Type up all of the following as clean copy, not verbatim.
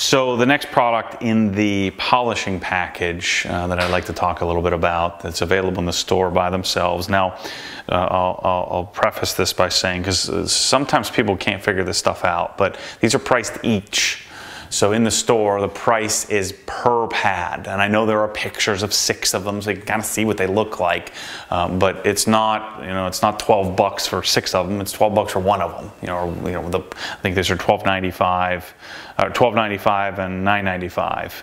So the next product in the polishing package that I'd like to talk a little bit about, that's available in the store by themselves. Now, I'll preface this by saying, because sometimes people can't figure this stuff out, but these are priced each. So in the store, the price is per pad, and I know there are pictures of 6 of them, so you can kind of see what they look like. But it's not, it's not $12 for 6 of them. It's $12 for 1 of them. I think these are $12.95, or $12.95 and $9.95,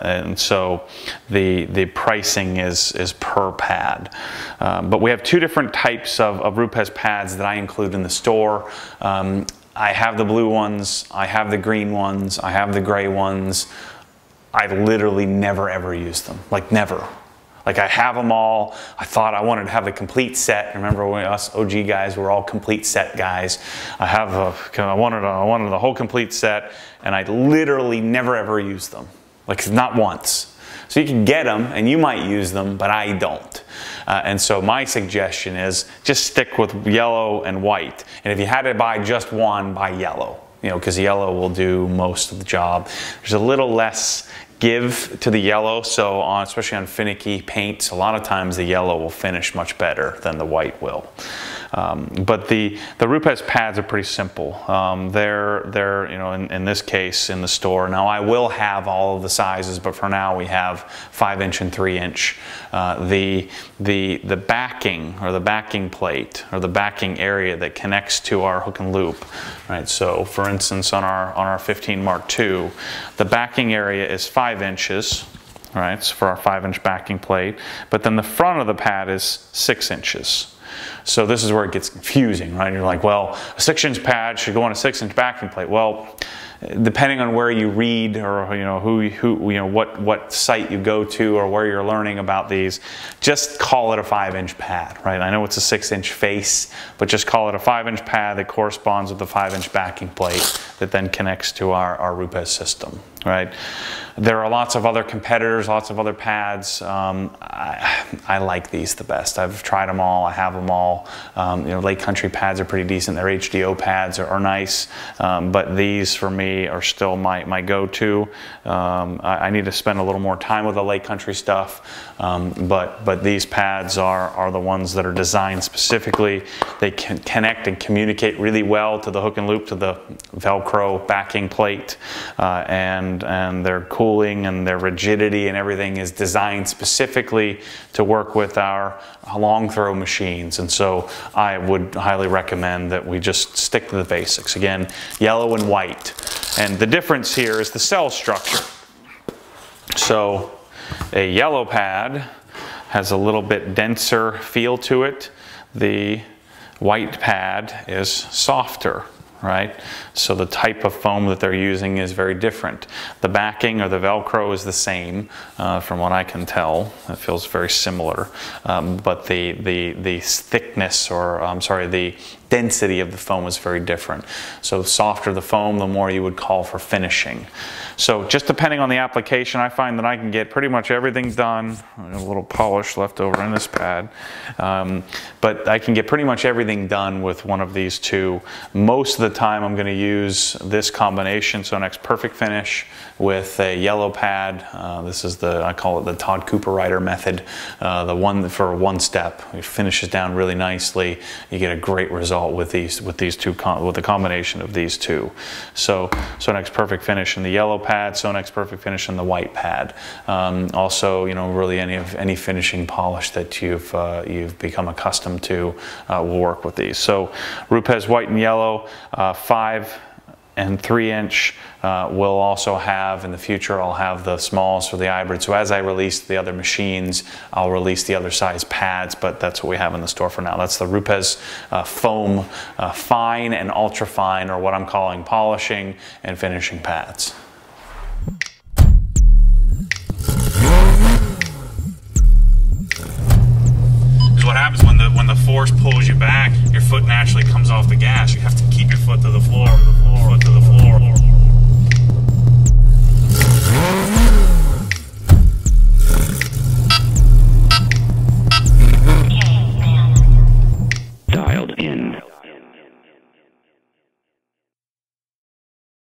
and so the pricing is per pad. But we have 2 different types of RUPES pads that I include in the store. I have the blue ones, I have the green ones, I have the gray ones. I literally never ever use them, like never. Like I have them all. I thought I wanted to have the complete set. Remember when us OG guys were all complete set guys. I wanted the whole complete set, and I literally never ever use them, like not once. So you can get them and you might use them, but I don't. And so my suggestion is just stick with yellow and white. And if you had to buy just one, buy yellow, because yellow will do most of the job. There's a little less give to the yellow, so especially on finicky paints, a lot of times the yellow will finish much better than the white will. But the RUPES pads are pretty simple. They're in this case in the store. Now I will have all of the sizes, but for now we have 5-inch and 3-inch. The backing, or the backing plate, or the backing area that connects to our hook and loop, right? So for instance, on our 15 Mark II, the backing area is 5 inches. Right, so for our 5-inch backing plate, but then the front of the pad is 6 inches. So this is where it gets confusing, right? You're like, well, a 6-inch pad should go on a 6-inch backing plate. Well, depending on where you read, or what site you go to, or where you're learning about these, just call it a 5-inch pad, right? I know it's a 6-inch face, but just call it a 5-inch pad that corresponds with the 5-inch backing plate that then connects to our RUPES system, right? There are lots of other competitors, lots of other pads. I like these the best. I've tried them all. I have them all. Lake Country pads are pretty decent. Their HDO pads are nice, but these for me are still my go-to. I need to spend a little more time with the Lake Country stuff, but these pads are the ones that are designed specifically. They can connect and communicate really well to the hook and loop, to the Velcro backing plate, and their cooling and their rigidity and everything is designed specifically to work with our long throw machines. And so I would highly recommend that we just stick to the basics. Again, yellow and white. And the difference here is the cell structure. So a yellow pad has a little bit denser feel to it. The white pad is softer, right? So the type of foam that they're using is very different. The backing, or the Velcro, is the same from what I can tell. It feels very similar, but the thickness, or I'm sorry, the density of the foam is very different. So the softer the foam, the more you would call for finishing. So just depending on the application, I find that I can get pretty much everything done. A little polish left over in this pad, but I can get pretty much everything done with one of these 2. Most of the time I'm going to use this combination, Sonex Perfect Finish with a yellow pad. This is I call it the Todd Cooper Rider method, the one for 1 step. It finishes down really nicely. You get a great result with the combination of these 2. So Sonex Perfect Finish in the yellow pad, Sonex Perfect Finish in the white pad. Also, really any finishing polish that you've become accustomed to will work with these. So RUPES white and yellow, 5 and 3-inch. We'll also have, in the future, I'll have the smalls for the hybrid. So as I release the other machines, I'll release the other size pads, but that's what we have in the store for now. That's the RUPES foam fine and ultra fine, or what I'm calling polishing and finishing pads. What happens when the force pulls you back, your foot naturally comes off the gas. You have to keep your foot to the floor, foot to the floor. Dialed in.